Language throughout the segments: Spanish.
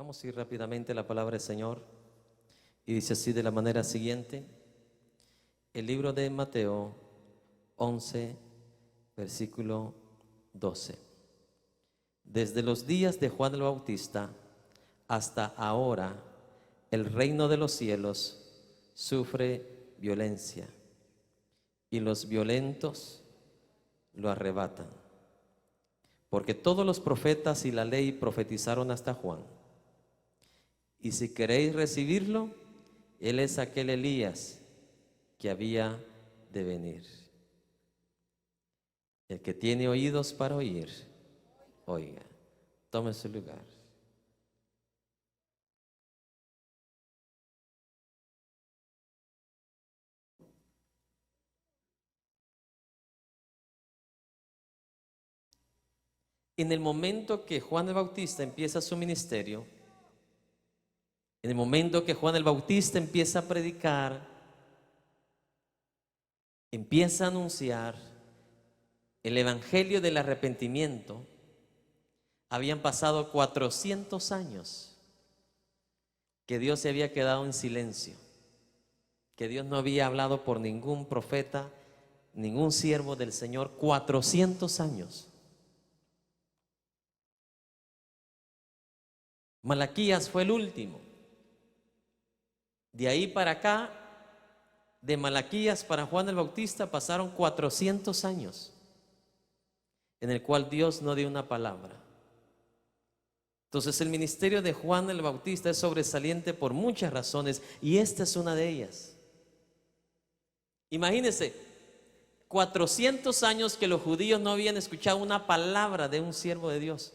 Vamos a ir rápidamente a la palabra del Señor. Y dice así de la manera siguiente. El libro de Mateo 11, versículo 12. Desde los días de Juan el Bautista hasta ahora, el reino de los cielos sufre violencia y los violentos lo arrebatan. Porque todos los profetas y la ley profetizaron hasta Juan. Y si queréis recibirlo, él es aquel Elías que había de venir. El que tiene oídos para oír, oiga. Tome su lugar. En el momento que Juan el Bautista empieza su ministerio, en el momento que Juan el Bautista empieza a predicar, empieza a anunciar el evangelio del arrepentimiento, habían pasado 400 años que Dios se había quedado en silencio, que Dios no había hablado por ningún profeta, ningún siervo del Señor. 400 años. Malaquías fue el último. De ahí para acá, de Malaquías para Juan el Bautista pasaron 400 años en el cual Dios no dio una palabra. Entonces el ministerio de Juan el Bautista es sobresaliente por muchas razones y esta es una de ellas. Imagínense, 400 años que los judíos no habían escuchado una palabra de un siervo de Dios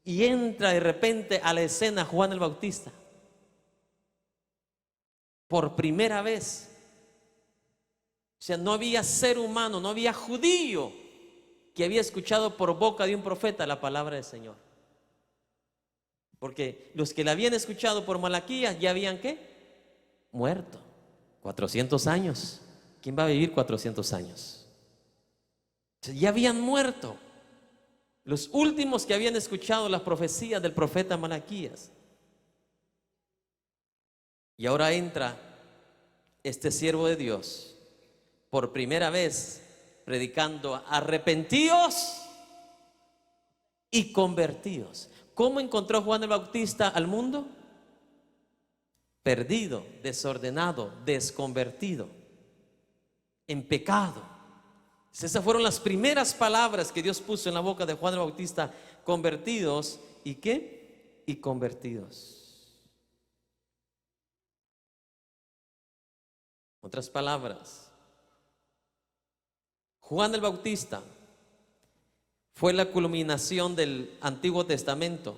y entra de repente a la escena Juan el Bautista. Por primera vez. O sea, no había ser humano, no había judío que había escuchado por boca de un profeta la palabra del Señor. Porque los que la habían escuchado por Malaquías ya habían ¿qué? Muerto. 400 años. ¿Quién va a vivir 400 años? O sea, ya habían muerto. Los últimos que habían escuchado las profecías del profeta Malaquías. Y ahora entra este siervo de Dios por primera vez predicando: arrepentíos y convertíos. ¿Cómo encontró Juan el Bautista al mundo? Perdido, desordenado, desconvertido, en pecado. Esas fueron las primeras palabras que Dios puso en la boca de Juan el Bautista: convertidos y ¿qué? Y convertidos. Otras palabras, Juan el Bautista fue la culminación del Antiguo Testamento,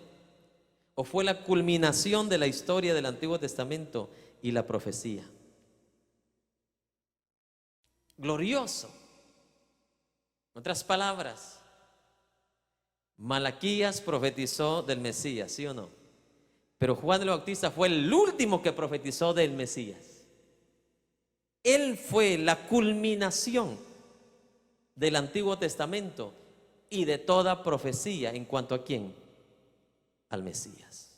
o fue la culminación de la historia del Antiguo Testamento y la profecía. Glorioso. Otras palabras, Malaquías profetizó del Mesías, ¿sí o no? Pero Juan el Bautista fue el último que profetizó del Mesías. Él fue la culminación del Antiguo Testamento y de toda profecía en cuanto a quién, al Mesías.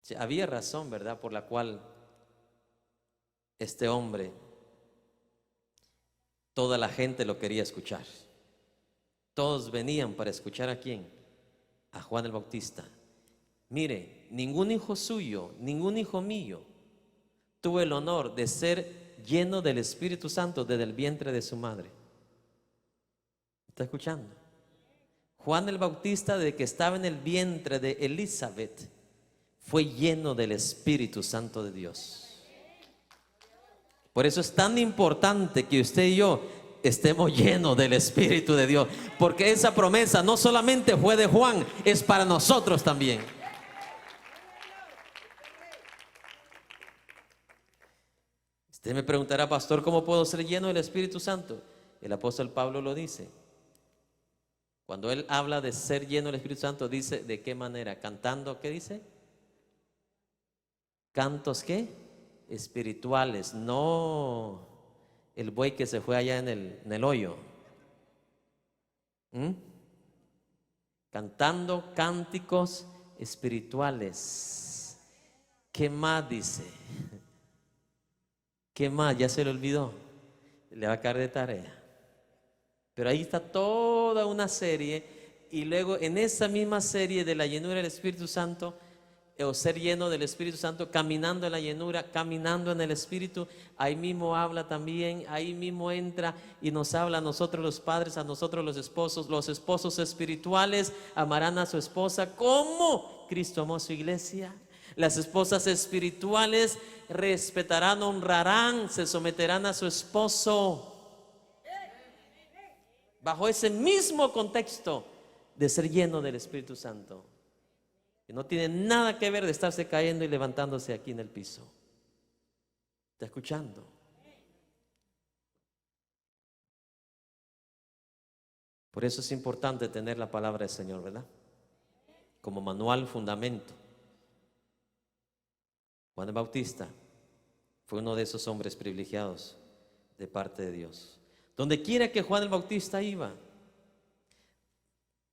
O sea, había razón, ¿verdad?, por la cual este hombre, toda la gente lo quería escuchar. Todos venían para escuchar ¿a quién? A Juan el Bautista. Mire, ningún hijo suyo, ningún hijo mío tuvo el honor de ser lleno del Espíritu Santo desde el vientre de su madre. ¿Está escuchando? Juan el Bautista, desde que estaba en el vientre de Elizabeth, fue lleno del Espíritu Santo de Dios. Por eso es tan importante que usted y yo estemos llenos del Espíritu de Dios, porque esa promesa no solamente fue de Juan, es para nosotros también. Usted me preguntará: pastor, ¿cómo puedo ser lleno del Espíritu Santo? El apóstol Pablo lo dice. Cuando él habla de ser lleno del Espíritu Santo, dice: ¿de qué manera? Cantando, ¿qué dice? Cantos, ¿qué? Espirituales, no el buey que se fue allá en el hoyo. cantando cánticos espirituales. ¿Qué más dice? ¿Qué más? Ya se le olvidó. Le va a caer de tarea. Pero ahí está toda una serie. Y luego en esa misma serie de la llenura del Espíritu Santo, o ser lleno del Espíritu Santo, caminando en la llenura, caminando en el Espíritu, ahí mismo habla también, ahí mismo entra y nos habla a nosotros los padres, a nosotros los esposos espirituales amarán a su esposa como Cristo amó a su iglesia. Las esposas espirituales respetarán, honrarán, se someterán a su esposo, bajo ese mismo contexto de ser lleno del Espíritu Santo, que no tiene nada que ver de estarse cayendo y levantándose aquí en el piso. ¿Está escuchando? Por eso es importante tener la palabra del Señor, ¿verdad? Como manual, fundamento. Juan el Bautista fue uno de esos hombres privilegiados de parte de Dios. Donde quiera que Juan el Bautista iba,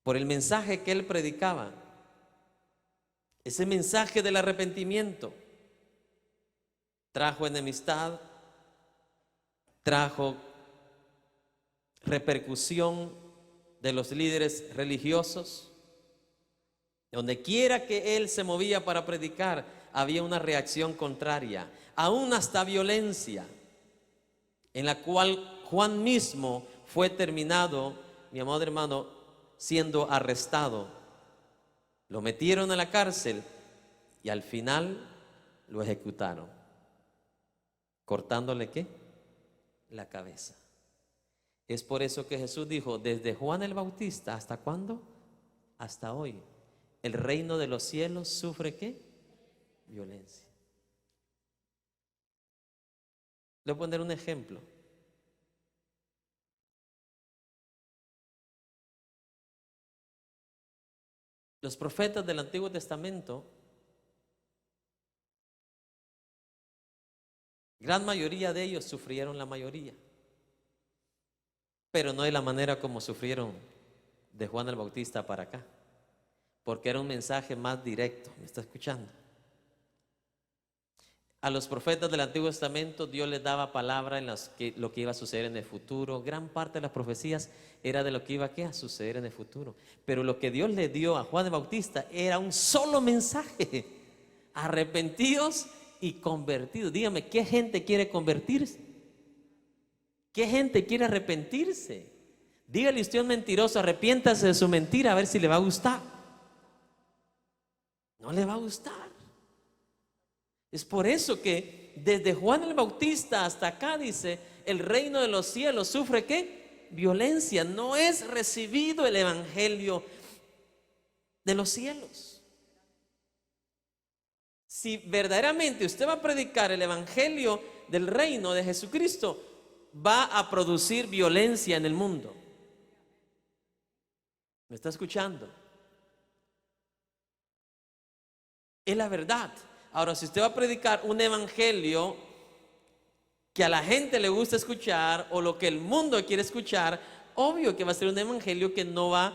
por el mensaje que él predicaba, ese mensaje del arrepentimiento, trajo enemistad, trajo repercusión de los líderes religiosos. Donde quiera que él se movía para predicar, había una reacción contraria, aún hasta violencia, en la cual Juan mismo fue terminado, mi amado hermano, siendo arrestado. Lo metieron a la cárcel y al final lo ejecutaron, cortándole ¿qué? La cabeza. Es por eso que Jesús dijo, desde Juan el Bautista, ¿hasta cuándo? Hasta hoy. El reino de los cielos sufre ¿qué? Violencia. Le voy a poner un ejemplo. Los profetas del Antiguo Testamento, gran mayoría de ellos sufrieron la mayoría, pero no de la manera como sufrieron de Juan el Bautista para acá, porque era un mensaje más directo. ¿Me está escuchando? A los profetas del Antiguo Testamento Dios les daba palabra en lo que iba a suceder en el futuro. Gran parte de las profecías era de lo que iba a suceder en el futuro. Pero lo que Dios le dio a Juan el Bautista era un solo mensaje: arrepentidos y convertidos. Dígame, ¿qué gente quiere convertirse? ¿Qué gente quiere arrepentirse? Dígale usted a un mentiroso, arrepiéntase de su mentira, a ver si le va a gustar. No le va a gustar. Es por eso que desde Juan el Bautista hasta acá dice, el reino de los cielos sufre ¿qué? Violencia. No es recibido el evangelio de los cielos. Si verdaderamente usted va a predicar el evangelio del reino de Jesucristo, va a producir violencia en el mundo. ¿Me está escuchando? Es la verdad. Ahora, si usted va a predicar un evangelio que a la gente le gusta escuchar o lo que el mundo quiere escuchar, obvio que va a ser un evangelio que no va a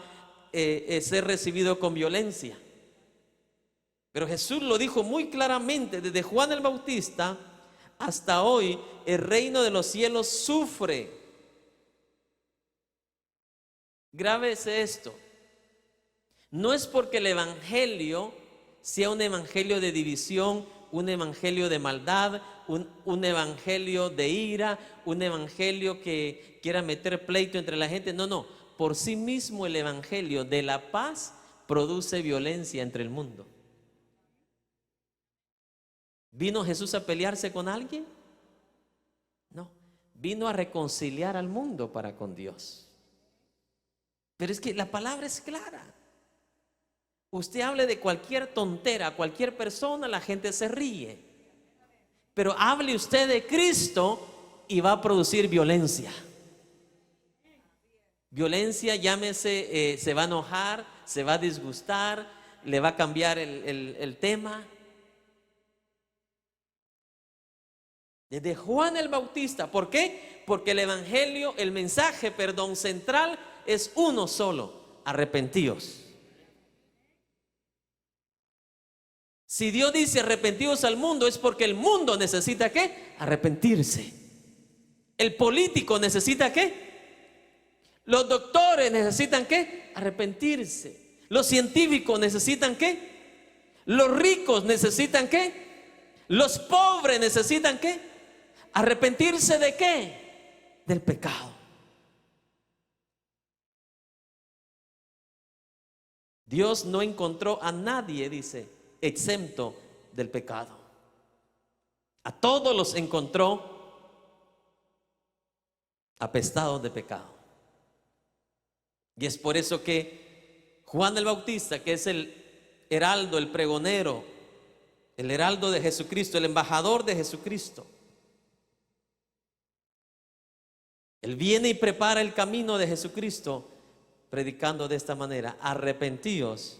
ser recibido con violencia. Pero Jesús lo dijo muy claramente, desde Juan el Bautista hasta hoy, el reino de los cielos sufre. Grábese esto. No es porque el evangelio sea un evangelio de división, un evangelio de maldad, un evangelio de ira, un evangelio que quiera meter pleito entre la gente. No, no. Por sí mismo el evangelio de la paz produce violencia entre el mundo. ¿Vino Jesús a pelearse con alguien? No. Vino a reconciliar al mundo para con Dios. Pero es que la palabra es clara. Usted hable de cualquier tontera a cualquier persona, la gente se ríe. Pero hable usted de Cristo y va a producir violencia. Violencia, llámese, se va a enojar, se va a disgustar, le va a cambiar el tema. Desde Juan el Bautista, ¿por qué? Porque el evangelio, el mensaje, central es uno solo: arrepentíos. Si Dios dice arrepentidos al mundo, es porque el mundo necesita ¿qué? Arrepentirse. El político necesita ¿qué? Los doctores necesitan ¿qué? Arrepentirse. Los científicos necesitan ¿qué? Los ricos necesitan ¿qué? Los pobres necesitan ¿qué? Arrepentirse ¿de qué? Del pecado. Dios no encontró a nadie, dice, exento del pecado. A todos los encontró apestados de pecado. Y es por eso que Juan el Bautista, que es el heraldo, el pregonero, el heraldo de Jesucristo, el embajador de Jesucristo, él viene y prepara el camino de Jesucristo, predicando de esta manera: arrepentíos.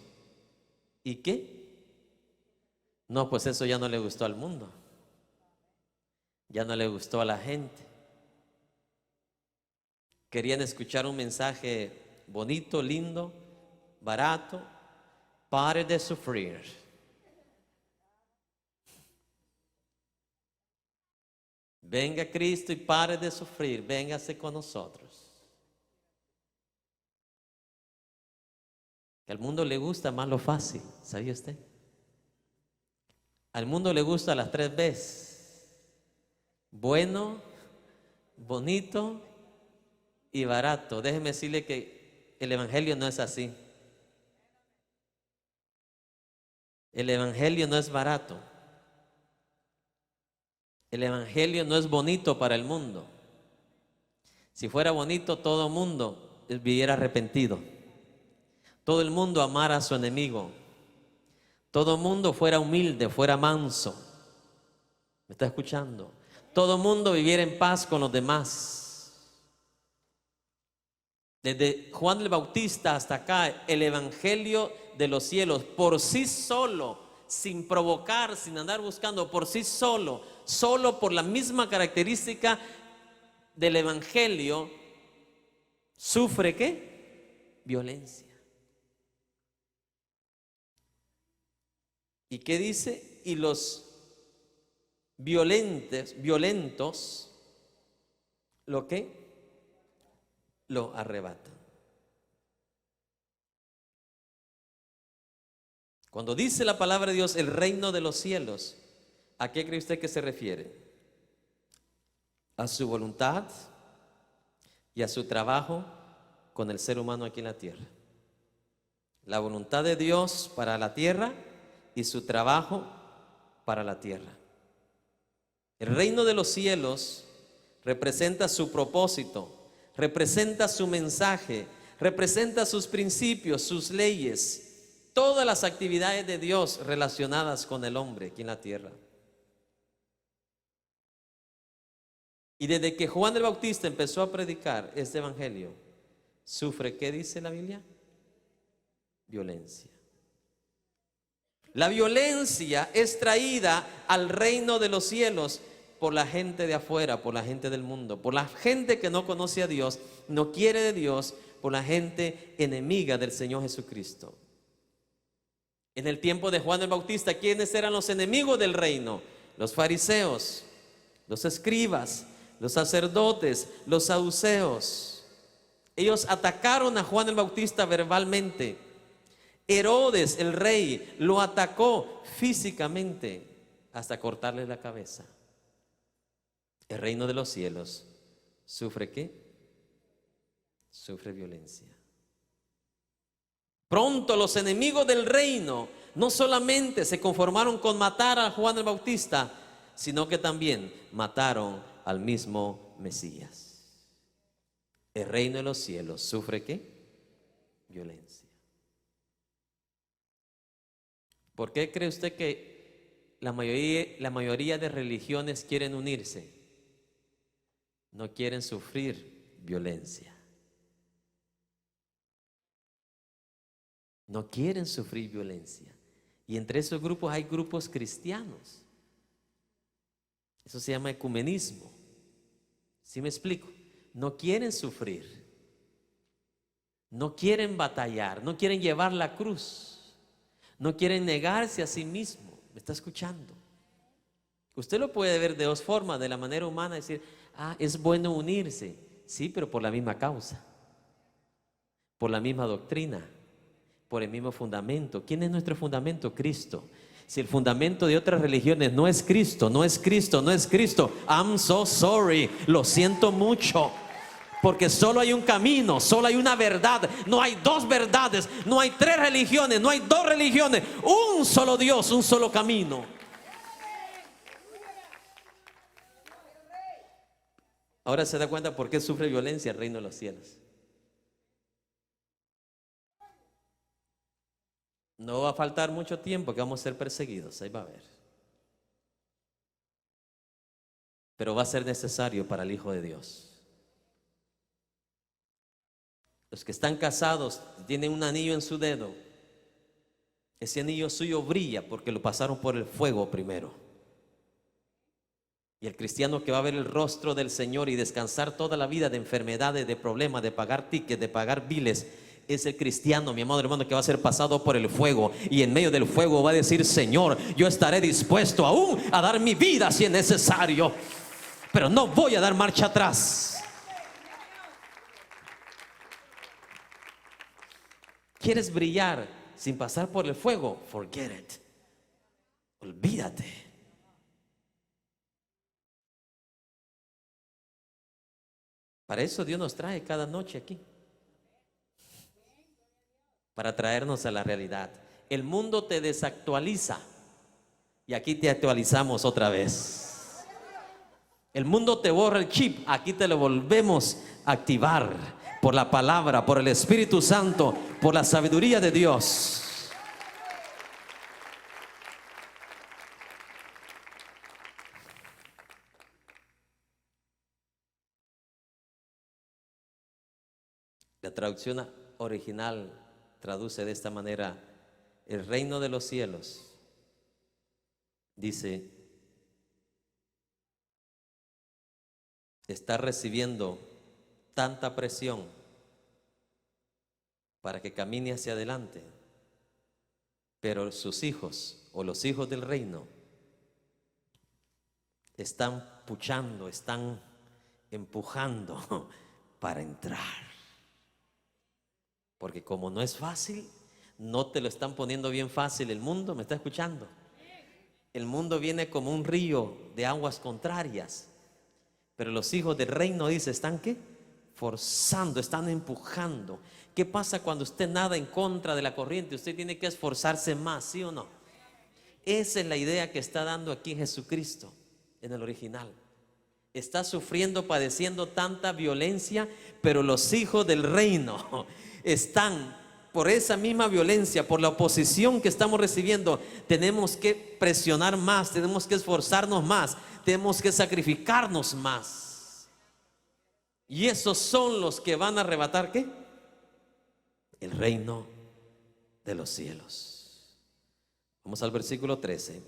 ¿Y qué? No, pues eso ya no le gustó al mundo, ya no le gustó a la gente. Querían escuchar un mensaje bonito, lindo, barato: pare de sufrir. Venga Cristo y pare de sufrir, véngase con nosotros. Que al mundo le gusta más lo fácil, ¿sabía usted? Al mundo le gusta las 3 B's: bueno, bonito y barato. Déjeme decirle que el evangelio no es así. El evangelio no es barato. El evangelio no es bonito para el mundo. Si fuera bonito, todo el mundo viviera arrepentido. Todo el mundo amara a su enemigo. Todo el mundo fuera humilde, fuera manso. ¿Me está escuchando? Todo el mundo viviera en paz con los demás. Desde Juan el Bautista hasta acá, el evangelio de los cielos por sí solo, sin provocar, sin andar buscando, por sí solo, solo por la misma característica del evangelio, sufre ¿qué? Violencia. ¿Y qué dice? Y los violentos, ¿lo qué? Lo arrebatan. Cuando dice la palabra de Dios el reino de los cielos, ¿a qué cree usted que se refiere? A su voluntad y a su trabajo con el ser humano aquí en la tierra. La voluntad de Dios para la tierra y su trabajo para la tierra. El reino de los cielos representa su propósito, representa su mensaje, representa sus principios, sus leyes, todas las actividades de Dios relacionadas con el hombre aquí en la tierra. Y desde que Juan el Bautista empezó a predicar este evangelio, sufre, ¿qué dice la Biblia? Violencia. La violencia es traída al reino de los cielos por la gente de afuera, por la gente del mundo, por la gente que no conoce a Dios, no quiere de Dios, por la gente enemiga del Señor Jesucristo. En el tiempo de Juan el Bautista, ¿quiénes eran los enemigos del reino? Los fariseos, los escribas, los sacerdotes, los saduceos. Ellos atacaron a Juan el Bautista verbalmente. Herodes, el rey, lo atacó físicamente hasta cortarle la cabeza. El reino de los cielos sufre ¿qué? Sufre violencia. Pronto los enemigos del reino no solamente se conformaron con matar a Juan el Bautista, sino que también mataron al mismo Mesías. El reino de los cielos sufre ¿qué? Violencia. ¿Por qué cree usted que la mayoría de religiones quieren unirse? No quieren sufrir violencia. No quieren sufrir violencia. Y entre esos grupos hay grupos cristianos. Eso se llama ecumenismo. ¿Sí me explico? No quieren sufrir. No quieren batallar. No quieren llevar la cruz. No quieren negarse a sí mismo. ¿Me está escuchando? Usted lo puede ver de dos formas, de la manera humana, decir, es bueno unirse. Sí, pero por la misma causa, por la misma doctrina, por el mismo fundamento. ¿Quién es nuestro fundamento? Cristo. Si el fundamento de otras religiones no es Cristo, no es Cristo, no es Cristo, I'm so sorry, lo siento mucho. Porque solo hay un camino, solo hay una verdad, no hay dos verdades, no hay tres religiones, no hay dos religiones, un solo Dios, un solo camino. Ahora se da cuenta por qué sufre violencia el reino de los cielos. No va a faltar mucho tiempo que vamos a ser perseguidos, ahí va a ver. Pero va a ser necesario para el Hijo de Dios. Los que están casados tienen un anillo en su dedo. Ese anillo suyo brilla porque lo pasaron por el fuego primero. Y el cristiano que va a ver el rostro del Señor y descansar toda la vida de enfermedades, de problemas, de pagar tickets, de pagar biles, es el cristiano, mi amado hermano, que va a ser pasado por el fuego. Y en medio del fuego va a decir: Señor, yo estaré dispuesto aún a dar mi vida si es necesario, pero no voy a dar marcha atrás. ¿Quieres brillar sin pasar por el fuego? Forget it. Olvídate. Para eso Dios nos trae cada noche aquí, para traernos a la realidad. El mundo te desactualiza y aquí te actualizamos otra vez. El mundo te borra el chip, aquí te lo volvemos a activar por la palabra, por el Espíritu Santo, por la sabiduría de Dios. La traducción original traduce de esta manera: el reino de los cielos, dice, está recibiendo tanta presión para que camine hacia adelante, pero sus hijos o los hijos del reino están puchando, están empujando para entrar. Porque como no es fácil, no te lo están poniendo bien fácil el mundo. ¿Me está escuchando? El mundo viene como un río de aguas contrarias, pero los hijos del reino, dice, ¿están qué? Forzando, están empujando. ¿Qué pasa cuando usted nada en contra de la corriente? Usted tiene que esforzarse más, ¿sí o no? Esa es la idea que está dando aquí Jesucristo en el original. Está sufriendo, padeciendo tanta violencia, pero los hijos del reino están, por esa misma violencia, por la oposición que estamos recibiendo, tenemos que presionar más, tenemos que esforzarnos más, tenemos que sacrificarnos más. Y esos son los que van a arrebatar, ¿qué? El reino de los cielos. Vamos al versículo 13.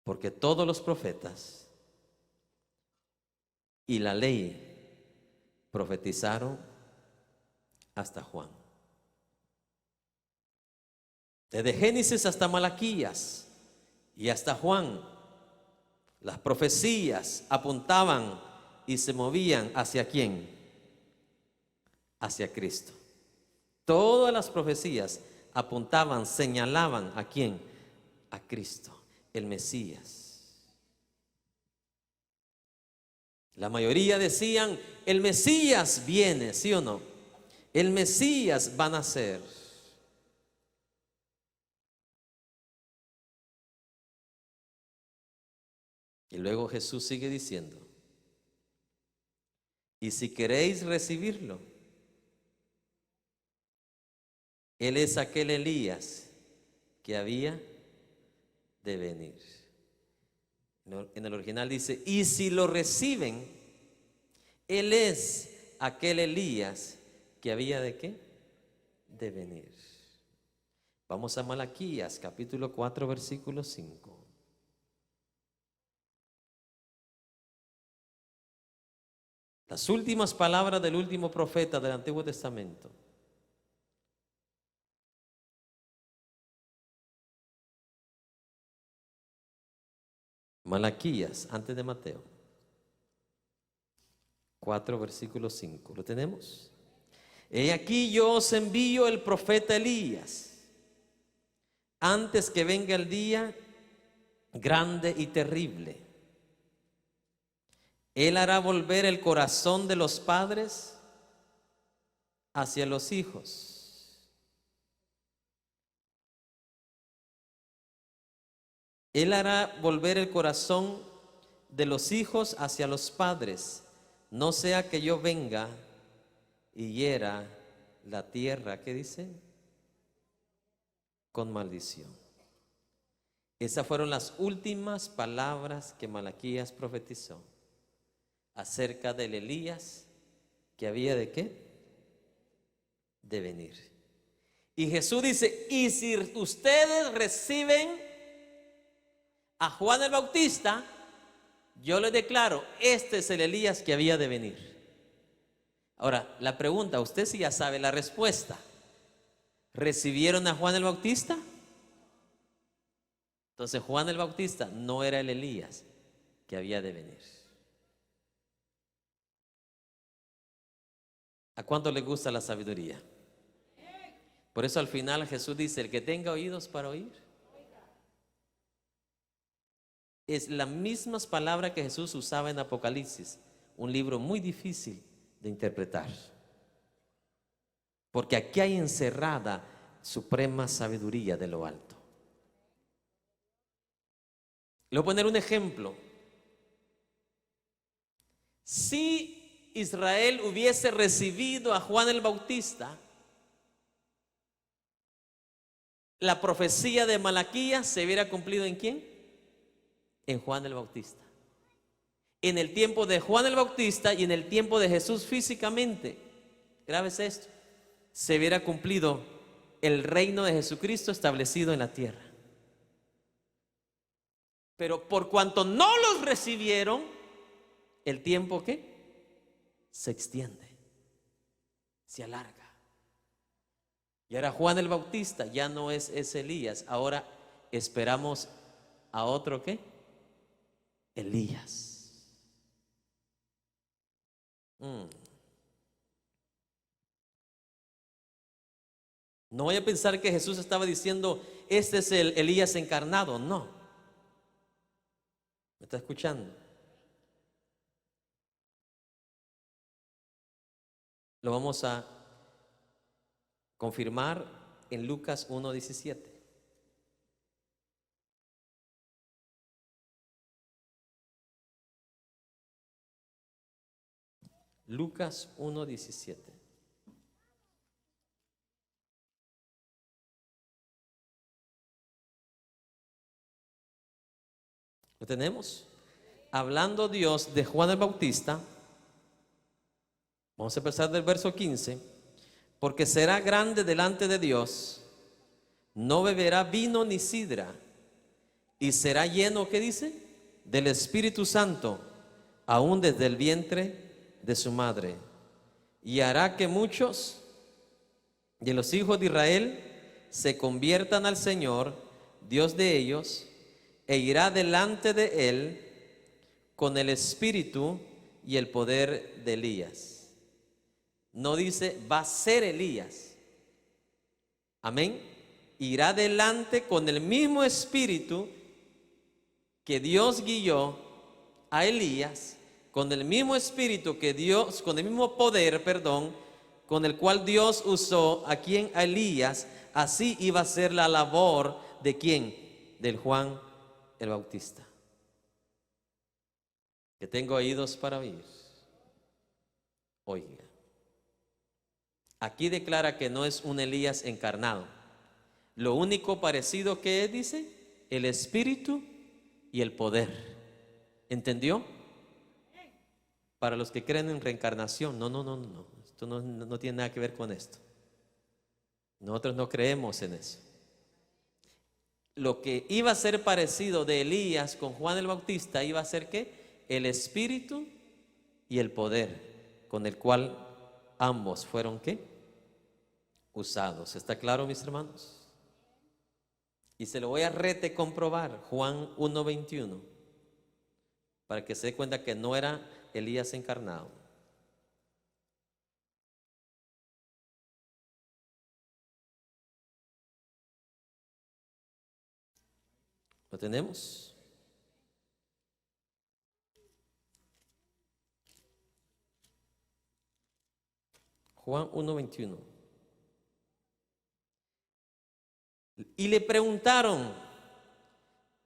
Porque todos los profetas y la ley profetizaron hasta Juan. Desde Génesis hasta Malaquías y hasta Juan, las profecías apuntaban y se movían ¿hacia quién? Hacia Cristo. Todas las profecías apuntaban, señalaban ¿a quién? A Cristo, el Mesías. La mayoría decían: el Mesías viene, ¿sí o no? El Mesías va a nacer. Y luego Jesús sigue diciendo: y si queréis recibirlo, Él es aquel Elías que había de venir. En el original dice: y si lo reciben, Él es aquel Elías que había de ¿qué? De venir. Vamos a Malaquías capítulo 4 versículo 5. Las últimas palabras del último profeta del Antiguo Testamento. Malaquías, antes de Mateo. 4, versículo 5. ¿Lo tenemos? He aquí yo os envío el profeta Elías, antes que venga el día grande y terrible. Él hará volver el corazón de los padres hacia los hijos. Él hará volver el corazón de los hijos hacia los padres, no sea que yo venga y hiera la tierra, ¿qué dice? Con maldición. Esas fueron las últimas palabras que Malaquías profetizó acerca del Elías que había de qué? De venir. Y Jesús dice, y si ustedes reciben a Juan el Bautista, yo les declaro, este es el Elías que había de venir. Ahora, la pregunta, usted sí ya sabe la respuesta. ¿Recibieron a Juan el Bautista? Entonces Juan el Bautista no era el Elías que había de venir. ¿A cuánto le gusta la sabiduría? Por eso al final Jesús dice, el que tenga oídos para oír. Es las mismas palabras que Jesús usaba en Apocalipsis, un libro muy difícil de interpretar, porque aquí hay encerrada suprema sabiduría de lo alto. Le voy a poner un ejemplo. Si Israel hubiese recibido a Juan el Bautista, la profecía de Malaquías se hubiera cumplido ¿en quién? En Juan el Bautista. En el tiempo de Juan el Bautista y en el tiempo de Jesús físicamente, grábese esto, se hubiera cumplido el reino de Jesucristo establecido en la tierra. Pero por cuanto no los recibieron, el tiempo ¿qué? Se extiende, se alarga. Y ahora Juan el Bautista ya no es ese Elías, ahora esperamos a otro ¿qué? Elías. No voy a pensar que Jesús estaba diciendo, este es el Elías encarnado, no. ¿Me está escuchando? Lo vamos a confirmar en Lucas 1:17. Lucas 1:17. ¿Lo tenemos? Hablando Dios de Juan el Bautista, vamos a empezar del verso 15. Porque será grande delante de Dios, no beberá vino ni sidra, y será lleno, ¿qué dice? Del Espíritu Santo, aún desde el vientre de su madre. Y hará que muchos de los hijos de Israel se conviertan al Señor, Dios de ellos, e irá delante de él con el espíritu y el poder de Elías. No dice va a ser Elías. Amén. Irá delante con el mismo espíritu que Dios guió a Elías, con el mismo espíritu que Dios, con el mismo poder, con el cual Dios usó a quien, a Elías. Así iba a ser la labor de quién, del Juan el Bautista. Que tengo oídos para oír, oiga. Aquí declara que no es un Elías encarnado. Lo único parecido que es, dice, el espíritu y el poder. ¿Entendió? Para los que creen en reencarnación, no. Esto no tiene nada que ver con esto. Nosotros no creemos en eso. Lo que iba a ser parecido de Elías con Juan el Bautista iba a ser ¿qué? El espíritu y el poder, con el cual ambos fueron ¿qué? Usados. ¿Está claro, mis hermanos? Y se lo voy a comprobar. Juan 1:21. para que se dé cuenta que no era Elías encarnado. ¿Lo tenemos? Juan 1:21. Y le preguntaron: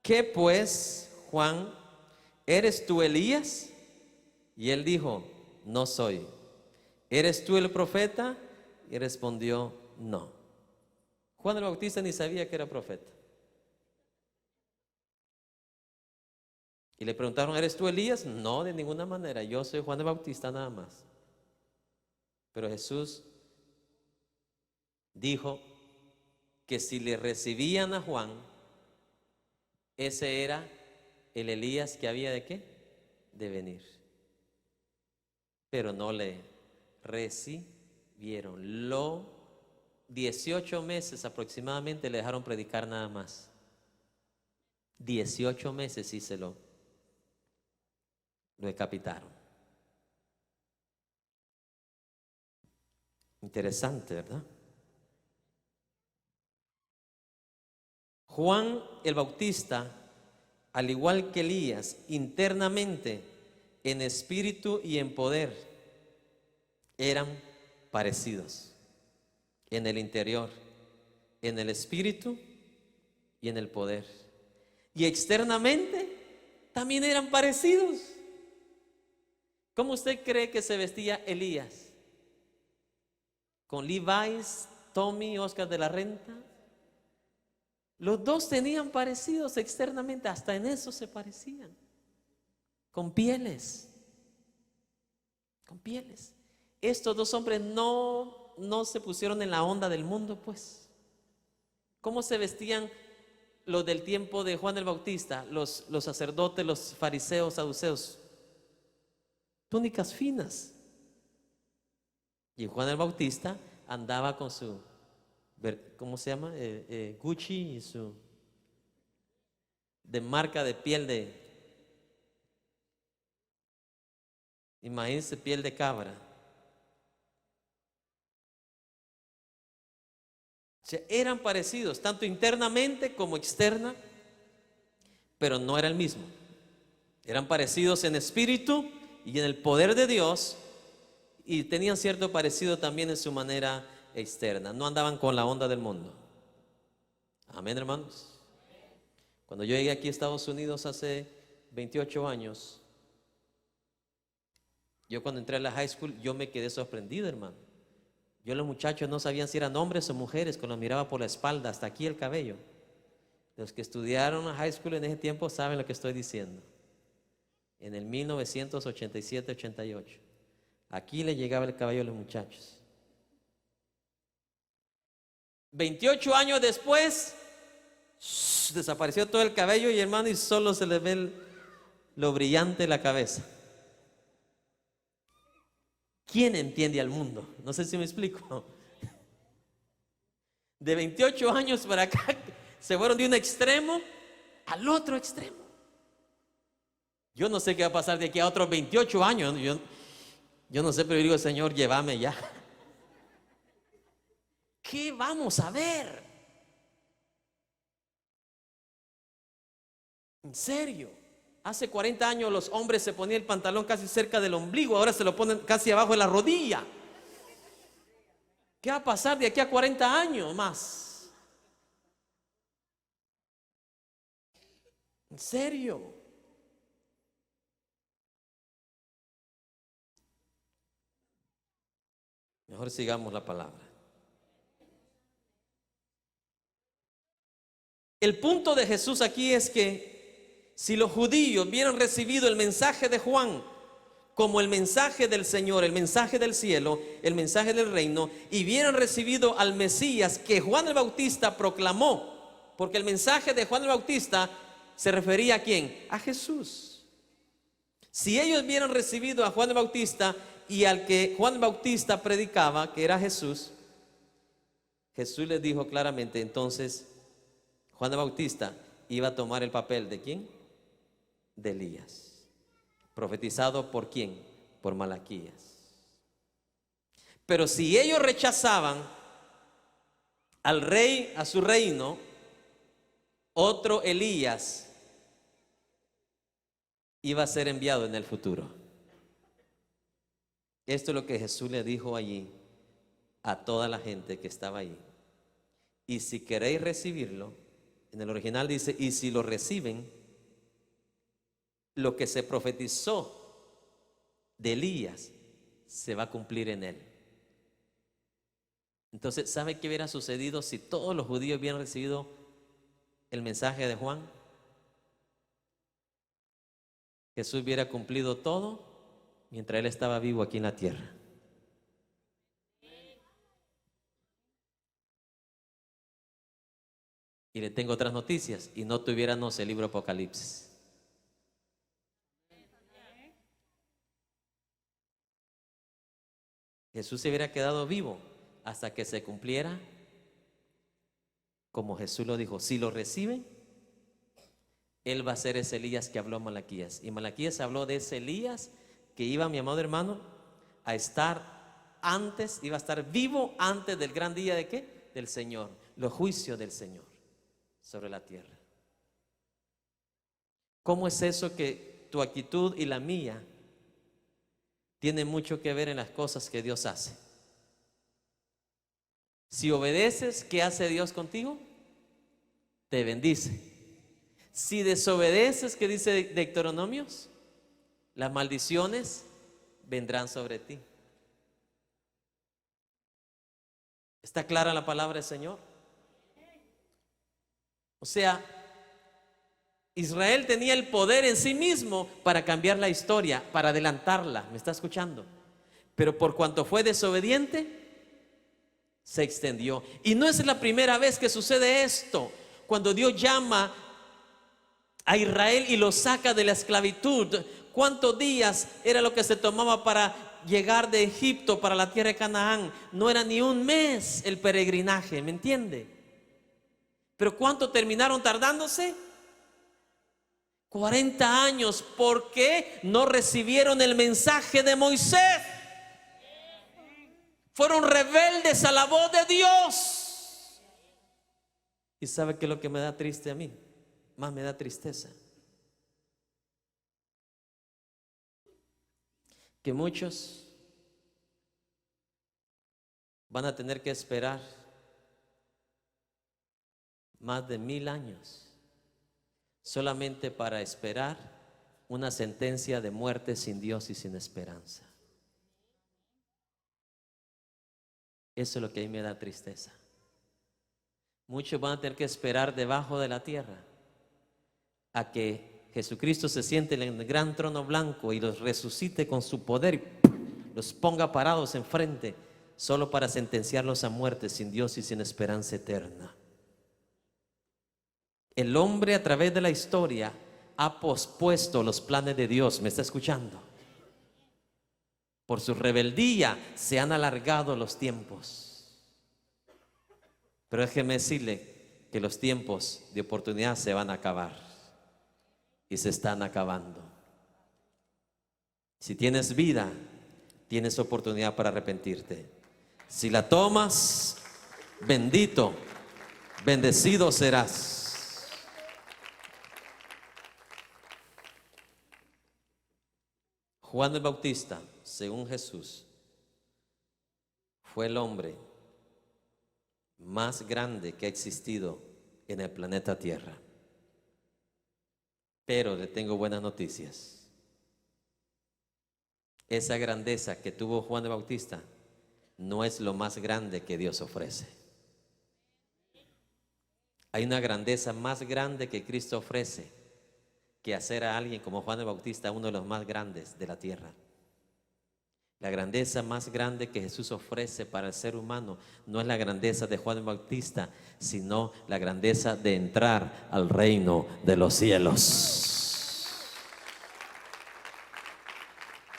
¿qué pues, Juan? ¿Eres tú Elías? Y él dijo: no soy. ¿Eres tú el profeta? Y respondió: no. Juan el Bautista ni sabía que era profeta. Y le preguntaron: ¿eres tú Elías? No, de ninguna manera, yo soy Juan el Bautista nada más. Pero Jesús dijo que si le recibían a Juan, ese era el Elías que había de qué, de venir. Pero no le recibieron. 18 meses aproximadamente le dejaron predicar nada más. 18 meses y lo decapitaron. Interesante, ¿verdad? Juan el Bautista, al igual que Elías, internamente, en espíritu y en poder, eran parecidos. En el interior, en el espíritu y en el poder. Y externamente también eran parecidos. ¿Cómo usted cree que se vestía Elías? ¿Con Levi's, Tommy, Oscar de la Renta? Los dos tenían parecidos externamente, hasta en eso se parecían. Con pieles. Con pieles. Estos dos hombres no se pusieron en la onda del mundo, pues. ¿Cómo se vestían los del tiempo de Juan el Bautista? Los sacerdotes, los fariseos, saduceos. Túnicas finas. Y Juan el Bautista andaba con su, ¿cómo se llama? Gucci y su, de marca de piel de, imagínense, piel de cabra. O sea, eran parecidos, tanto internamente como externa, pero no era el mismo. Eran parecidos en espíritu y en el poder de Dios, y tenían cierto parecido también en su manera externa. No andaban con la onda del mundo. Amén, hermanos. Cuando yo llegué aquí a Estados Unidos hace 28 años, yo cuando entré a la high school, yo me quedé sorprendido, hermano. Yo, los muchachos no sabían si eran hombres o mujeres, cuando los miraba por la espalda, hasta aquí el cabello. Los que estudiaron a high school en ese tiempo saben lo que estoy diciendo. En el 1987-88. Aquí le llegaba el cabello a los muchachos. 28 años después, desapareció todo el cabello, y hermano, y solo se le ve lo brillante de la cabeza. ¿Quién entiende al mundo? No sé si me explico. De 28 años para acá, se fueron de un extremo al otro extremo. Yo no sé qué va a pasar de aquí a otros 28 años. Yo no sé, pero yo digo: Señor, llévame ya. ¿Qué vamos a ver? En serio. Hace 40 años los hombres se ponían el pantalón casi cerca del ombligo, ahora se lo ponen casi abajo de la rodilla. ¿Qué va a pasar de aquí a 40 años más? En serio. Mejor sigamos la palabra. El punto de Jesús aquí es que si los judíos hubieran recibido el mensaje de Juan como el mensaje del Señor, el mensaje del cielo, el mensaje del reino, y hubieran recibido al Mesías que Juan el Bautista proclamó, porque el mensaje de Juan el Bautista se refería ¿a quién? A Jesús. Si ellos hubieran recibido a Juan el Bautista y al que Juan el Bautista predicaba, que era Jesús, Jesús les dijo claramente: entonces Juan el Bautista iba a tomar el papel ¿de quién? De Elías. Profetizado ¿por quién? Por Malaquías. Pero si ellos rechazaban al rey, a su reino, otro Elías iba a ser enviado en el futuro. Esto es lo que Jesús le dijo allí a toda la gente que estaba allí. Y si queréis recibirlo, en el original dice, y si lo reciben, lo que se profetizó de Elías se va a cumplir en él. Entonces, ¿sabe qué hubiera sucedido si todos los judíos hubieran recibido el mensaje de Juan? Jesús hubiera cumplido todo mientras él estaba vivo aquí en la tierra. Y le tengo otras noticias, y no tuviéramos el libro Apocalipsis. Jesús se hubiera quedado vivo hasta que se cumpliera como Jesús lo dijo. Si lo reciben, él va a ser ese Elías que habló Malaquías. Y Malaquías habló de ese Elías que iba, mi amado hermano, a estar antes, iba a estar vivo antes del gran día de ¿qué? Del Señor, los juicios del Señor sobre la tierra. ¿Cómo es eso que tu actitud y la mía tiene mucho que ver en las cosas que Dios hace? Si obedeces, ¿qué hace Dios contigo? Te bendice. Si desobedeces, ¿qué dice Deuteronomios? Las maldiciones vendrán sobre ti. ¿Está clara la palabra del Señor? O sea, Israel tenía el poder en sí mismo para cambiar la historia, para adelantarla. ¿Me está escuchando? Pero por cuanto fue desobediente, se extendió. Y no es la primera vez que sucede esto. Cuando Dios llama a Israel y lo saca de la esclavitud, ¿cuántos días era lo que se tomaba para llegar de Egipto para la tierra de Canaán? No era ni un mes el peregrinaje, ¿me entiende? Pero ¿cuánto terminaron tardándose? 40 años. ¿Por qué no recibieron el mensaje de Moisés? Fueron rebeldes a la voz de Dios. ¿Y sabe qué es lo que me da triste a mí? Más me da tristeza. Que muchos van a tener que esperar más de 1000 años solamente para esperar una sentencia de muerte sin Dios y sin esperanza. Eso es lo que a mí me da tristeza. Muchos van a tener que esperar debajo de la tierra a que Jesucristo se siente en el gran trono blanco y los resucite con su poder y los ponga parados enfrente, solo para sentenciarlos a muerte sin Dios y sin esperanza eterna. El hombre a través de la historia ha pospuesto los planes de Dios. ¿Me está escuchando? Por su rebeldía se han alargado los tiempos. Pero déjeme decirle que los tiempos de oportunidad se van a acabar. Y se están acabando. Si tienes vida, tienes oportunidad para arrepentirte. Si la tomas, bendito, bendecido serás. Juan el Bautista, según Jesús, fue el hombre más grande que ha existido en el planeta Tierra. Pero le tengo buenas noticias. Esa grandeza que tuvo Juan el Bautista no es lo más grande que Dios ofrece. Hay una grandeza más grande que Cristo ofrece que hacer a alguien como Juan el Bautista uno de los más grandes de la tierra. La grandeza más grande que Jesús ofrece para el ser humano no es la grandeza de Juan el Bautista, sino la grandeza de entrar al reino de los cielos.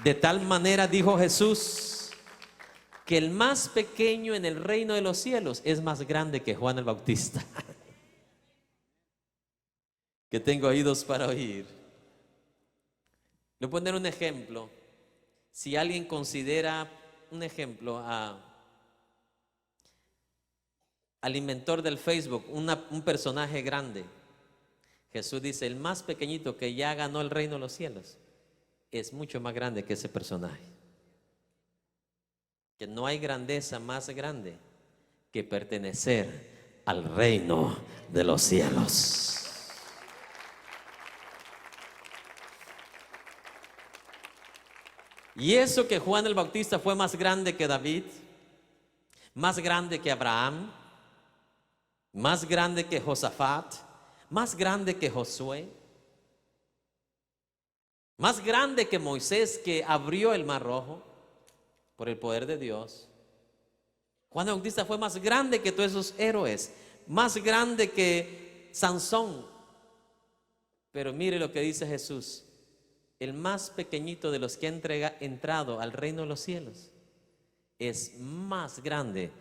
De tal manera dijo Jesús que el más pequeño en el reino de los cielos es más grande que Juan el Bautista. Que tengo oídos para oír. Le voy a poner un ejemplo. Si alguien considera un ejemplo al inventor del Facebook un personaje grande, Jesús dice, el más pequeñito que ya ganó el reino de los cielos es mucho más grande que ese personaje. Que no hay grandeza más grande que pertenecer al reino de los cielos. Y eso que Juan el Bautista fue más grande que David, más grande que Abraham, más grande que Josafat, más grande que Josué, más grande que Moisés, que abrió el mar rojo por el poder de Dios. Juan el Bautista fue más grande que todos esos héroes, más grande que Sansón. Pero mire lo que dice Jesús: el más pequeñito de los que ha entrado al reino de los cielos es más grande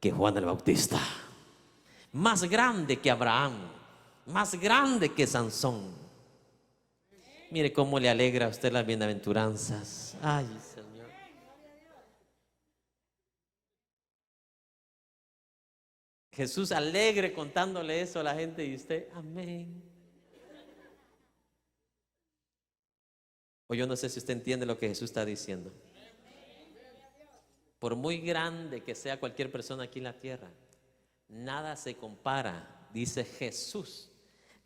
que Juan el Bautista, más grande que Abraham, más grande que Sansón. Mire cómo le alegra a usted las bienaventuranzas. Ay, Señor. Jesús alegre contándole eso a la gente y usted, amén. O yo no sé si usted entiende lo que Jesús está diciendo. Por muy grande que sea cualquier persona aquí en la tierra, nada se compara, dice Jesús,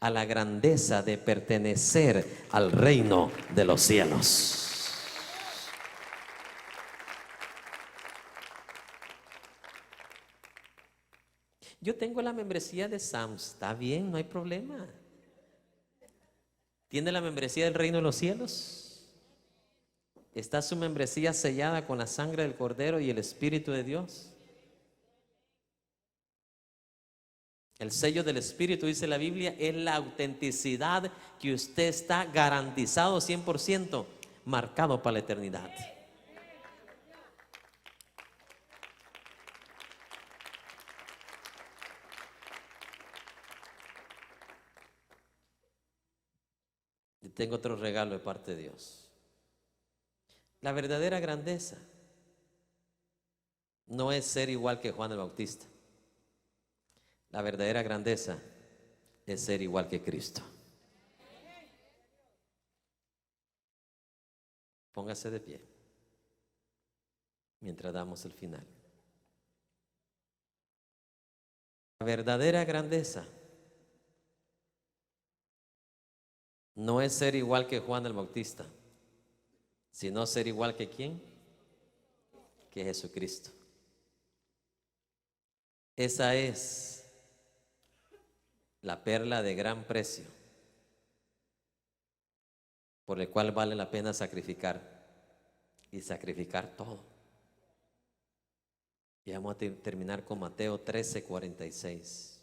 a la grandeza de pertenecer al reino de los cielos. Yo tengo la membresía de Sams, está bien, no hay problema. ¿Tiene la membresía del reino de los cielos? ¿Está su membresía sellada con la sangre del Cordero y el Espíritu de Dios? El sello del Espíritu, dice la Biblia, es la autenticidad que usted está garantizado 100%, marcado para la eternidad. Y tengo otro regalo de parte de Dios. La verdadera grandeza no es ser igual que Juan el Bautista. La verdadera grandeza es ser igual que Cristo. Póngase de pie mientras damos el final. La verdadera grandeza no es ser igual que Juan el Bautista, sino ser igual que ¿quién? Que Jesucristo. Esa es la perla de gran precio por el cual vale la pena sacrificar y sacrificar todo. Y vamos a terminar con Mateo 13:46.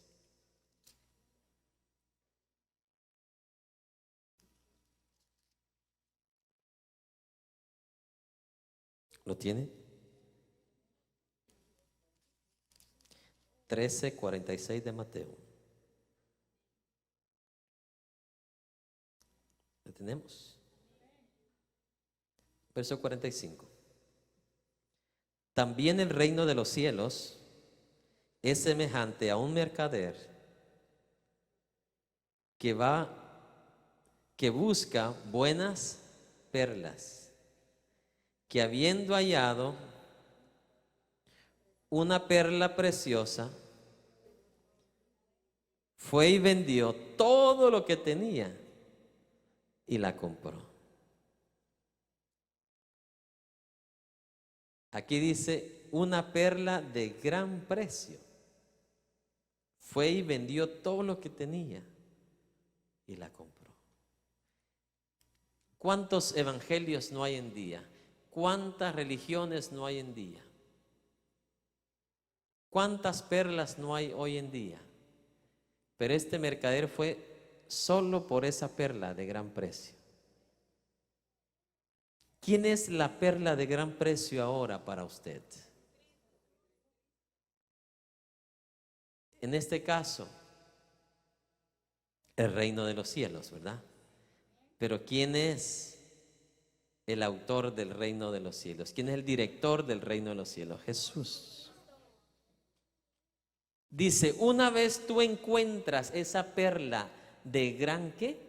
¿Lo tiene? 13:46 de Mateo. ¿Lo tenemos? Verso 45. También el reino de los cielos es semejante a un mercader que busca buenas perlas, que habiendo hallado una perla preciosa, fue y vendió todo lo que tenía y la compró. Aquí dice una perla de gran precio. Fue y vendió todo lo que tenía y la compró. ¿Cuántos evangelios no hay en día? ¿Cuántas religiones no hay en día? ¿Cuántas perlas no hay hoy en día? Pero este mercader fue solo por esa perla de gran precio. ¿Quién es la perla de gran precio ahora para usted? En este caso, el reino de los cielos, ¿verdad? Pero ¿quién es el autor del reino de los cielos? ¿Quién es el director del reino de los cielos? Jesús. Dice, una vez tú encuentras esa perla de gran ¿qué?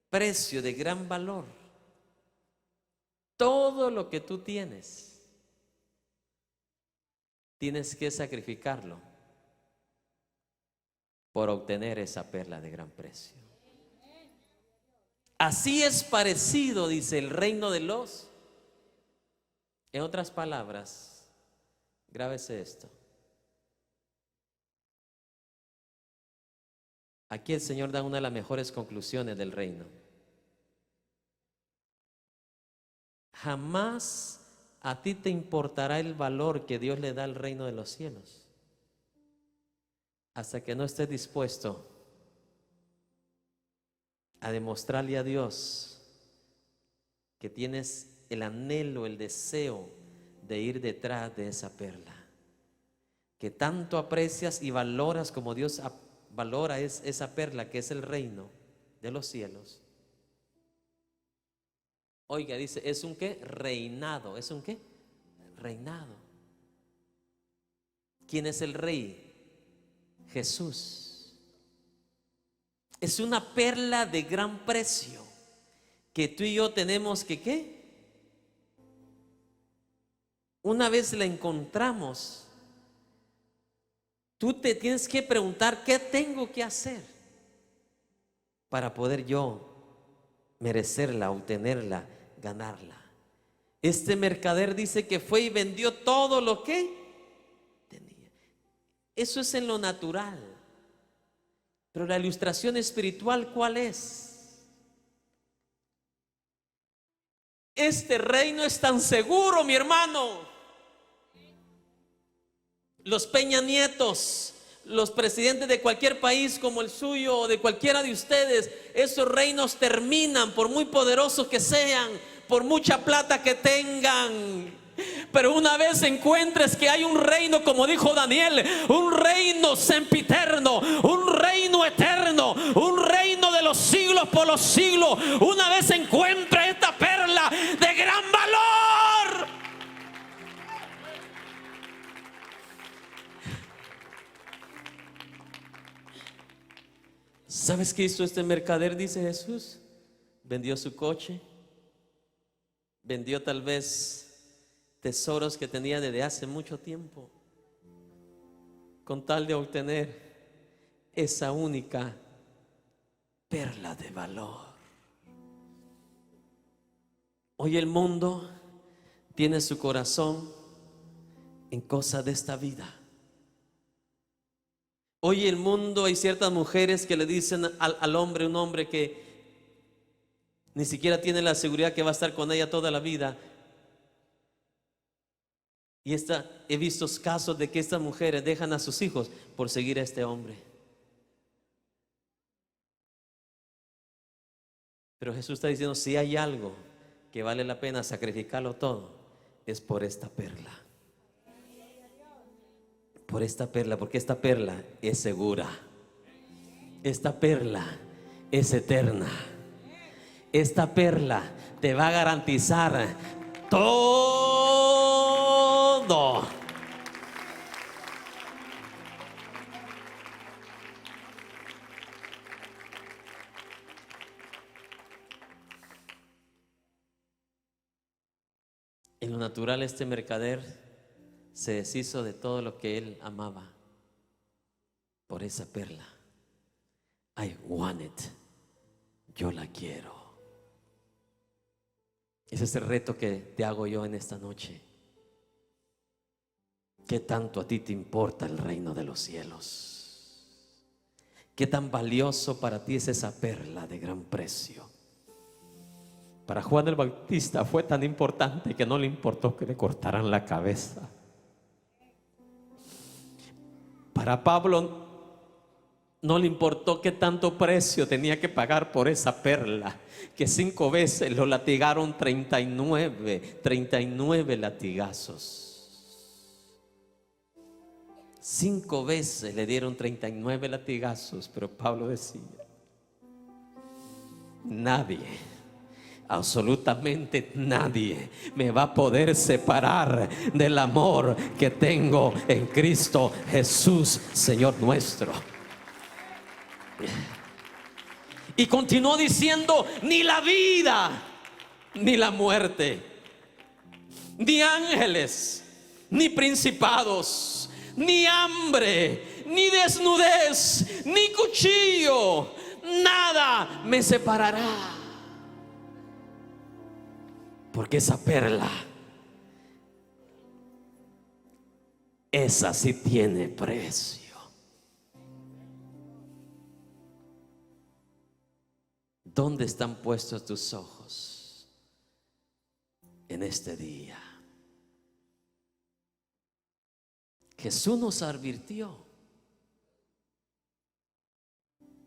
Precio, de gran valor, todo lo que tú tienes, tienes que sacrificarlo por obtener esa perla de gran precio. Así es parecido, dice, el reino de los. En otras palabras, grábese esto. Aquí el Señor da una de las mejores conclusiones del reino. Jamás a ti te importará el valor que Dios le da al reino de los cielos hasta que no estés dispuesto a demostrarle a Dios que tienes el anhelo, el deseo de ir detrás de esa perla, que tanto aprecias y valoras como Dios valora esa perla que es el reino de los cielos. Oiga, dice, ¿es un qué? Reinado. ¿Es un qué? Reinado. ¿Quién es el rey? Jesús. Es una perla de gran precio que tú y yo tenemos que ¿qué? Una vez la encontramos, tú te tienes que preguntar, ¿qué tengo que hacer para poder yo merecerla, obtenerla, ganarla? Este mercader dice que fue y vendió todo lo que tenía. Eso es en lo natural. Pero la ilustración espiritual, ¿cuál es? Este reino es tan seguro, mi hermano. Los Peña Nietos, los presidentes de cualquier país como el suyo o de cualquiera de ustedes, esos reinos terminan, por muy poderosos que sean, por mucha plata que tengan. Pero una vez encuentres que hay un reino, como dijo Daniel, un reino sempiterno, un reino eterno, un reino de los siglos por los siglos, una vez encuentres esta perla de gran valor, ¿sabes qué hizo este mercader? Dice Jesús, vendió su coche, vendió tal vez tesoros que tenía desde hace mucho tiempo, con tal de obtener esa única perla de valor. Hoy el mundo tiene su corazón en cosas de esta vida. Hoy el mundo, hay ciertas mujeres que le dicen al hombre, un hombre que ni siquiera tiene la seguridad que va a estar con ella toda la vida. Y he visto casos de que estas mujeres dejan a sus hijos por seguir a este hombre. Pero Jesús está diciendo, si hay algo que vale la pena sacrificarlo todo, es por esta perla. Por esta perla, porque esta perla es segura. Esta perla es eterna. Esta perla te va a garantizar todo. En lo natural, este mercader se deshizo de todo lo que él amaba por esa perla. I want it. Yo la quiero. Ese es el reto que te hago yo en esta noche. ¿Qué tanto a ti te importa el reino de los cielos? ¿Qué tan valioso para ti es esa perla de gran precio? Para Juan el Bautista fue tan importante que no le importó que le cortaran la cabeza. Para Pablo no le importó qué tanto precio tenía que pagar por esa perla, que 5 veces lo latigaron 39 latigazos. 5 veces le dieron 39 latigazos, pero Pablo decía, nadie absolutamente nadie me va a poder separar del amor que tengo en Cristo Jesús, Señor nuestro. Y continuó diciendo: ni la vida, ni la muerte, ni ángeles, ni principados, ni hambre, ni desnudez, ni cuchillo, nada me separará. Porque esa perla, esa sí tiene precio. ¿Dónde están puestos tus ojos en este día? Jesús nos advirtió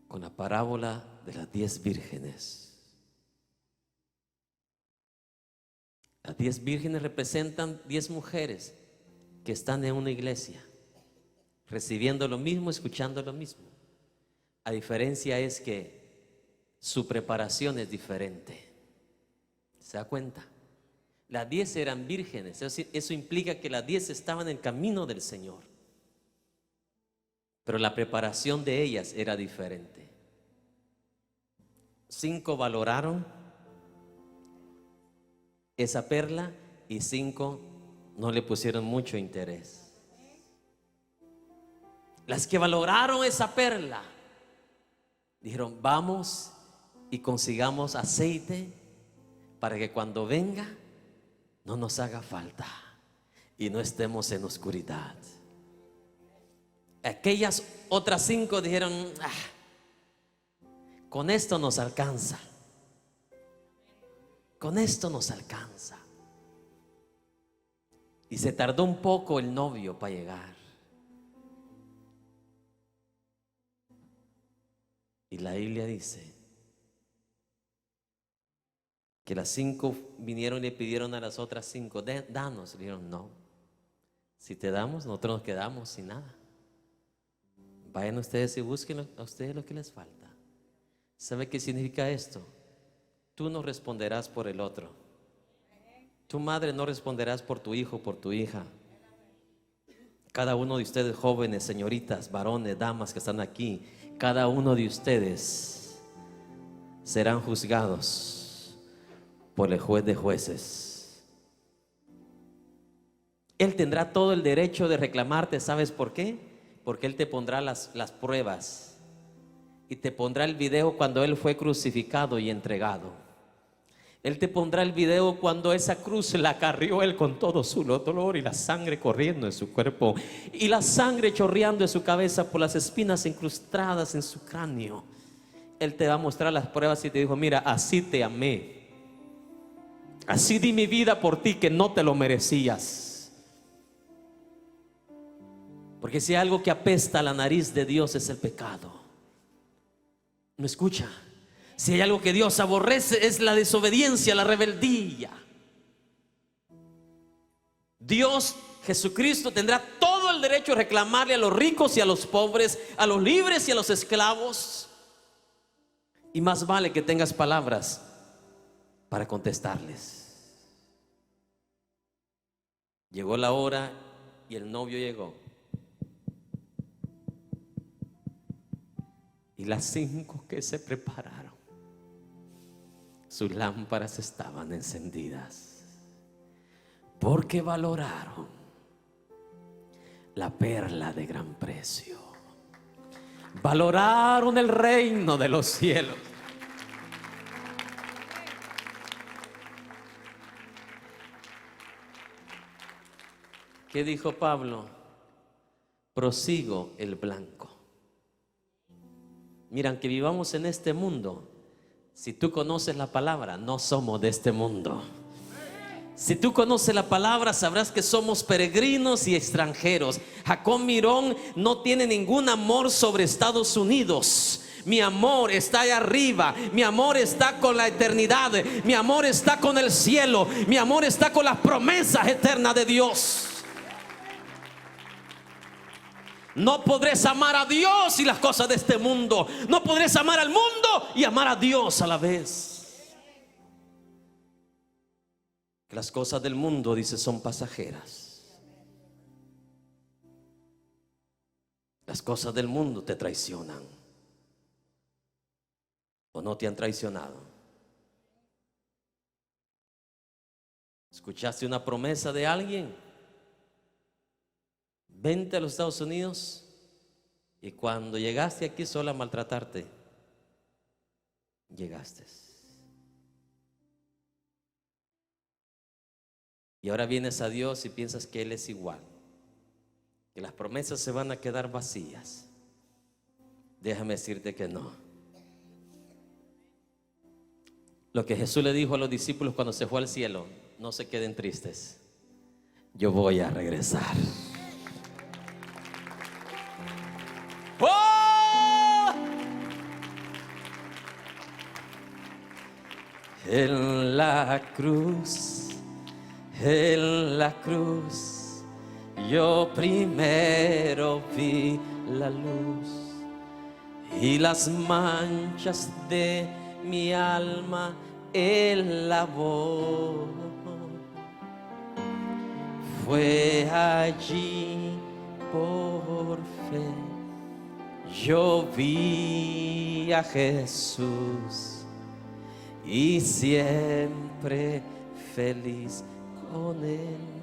con la parábola de las 10 vírgenes. Las 10 vírgenes representan 10 mujeres que están en una iglesia, recibiendo lo mismo, escuchando lo mismo. La diferencia es que su preparación es diferente. ¿Se da cuenta? Las 10 eran vírgenes. Eso implica que las 10 estaban en el camino del Señor, pero la preparación de ellas era diferente. 5 valoraron esa perla y 5 no le pusieron mucho interés. Las que valoraron esa perla dijeron: vamos y consigamos aceite para que cuando venga no nos haga falta y no estemos en oscuridad. Aquellas otras 5 dijeron: con esto nos alcanza, con esto nos alcanza. Y se tardó un poco el novio para llegar. Y la Biblia dice que las 5 vinieron y le pidieron a las otras 5: danos. Le dijeron: no, si te damos, nosotros nos quedamos sin nada. Vayan ustedes y busquen a ustedes lo que les falta. ¿Sabe qué significa esto? Tú no responderás por el otro. Tu madre no responderás por tu hijo, por tu hija. Cada uno de ustedes, jóvenes, señoritas, varones, damas que están aquí, cada uno de ustedes serán juzgados por el juez de jueces. Él tendrá todo el derecho de reclamarte. ¿Sabes por qué? Porque Él te pondrá las pruebas y te pondrá el video cuando Él fue crucificado y entregado. Él te pondrá el video cuando esa cruz la carrió Él con todo su dolor y la sangre corriendo en su cuerpo y la sangre chorreando en su cabeza por las espinas incrustadas en su cráneo. Él te va a mostrar las pruebas y te dijo: mira, así te amé, así di mi vida por ti que no te lo merecías. Porque si hay algo que apesta a la nariz de Dios es el pecado. ¿Me escucha? Si hay algo que Dios aborrece es la desobediencia, la rebeldía. Dios, Jesucristo, tendrá todo el derecho a reclamarle a los ricos y a los pobres, a los libres y a los esclavos. Y más vale que tengas palabras para contestarles. Llegó la hora y el novio llegó. Y las 5 que se prepararon, sus lámparas estaban encendidas, porque valoraron la perla de gran precio. Valoraron el reino de los cielos. ¿Qué dijo Pablo? Prosigo el blanco. Mira, aunque vivamos en este mundo, si tú conoces la palabra, no somos de este mundo. Si tú conoces la palabra, sabrás que somos peregrinos y extranjeros. Jacob Mirón no tiene ningún amor sobre Estados Unidos. Mi amor está allá arriba. Mi amor está con la eternidad. Mi amor está con el cielo. Mi amor está con las promesas eternas de Dios. No podrás amar a Dios y las cosas de este mundo. No podrás amar al mundo y amar a Dios a la vez. que las cosas del mundo, dice, son pasajeras. Las cosas del mundo te traicionan. ¿O no te han traicionado? ¿Escuchaste una promesa de alguien? Vente a los Estados Unidos, y cuando llegaste aquí solo a maltratarte, llegaste. Y ahora vienes a Dios y piensas que Él es igual, que las promesas se van a quedar vacías. Déjame decirte que no. Lo que Jesús le dijo a los discípulos cuando se fue al cielo: no se queden tristes, yo voy a regresar. ¡Oh! En la cruz, yo primero vi la luz, y las manchas de mi alma Él lavó. Fue allí por fe yo vi a Jesús, y siempre feliz con Él.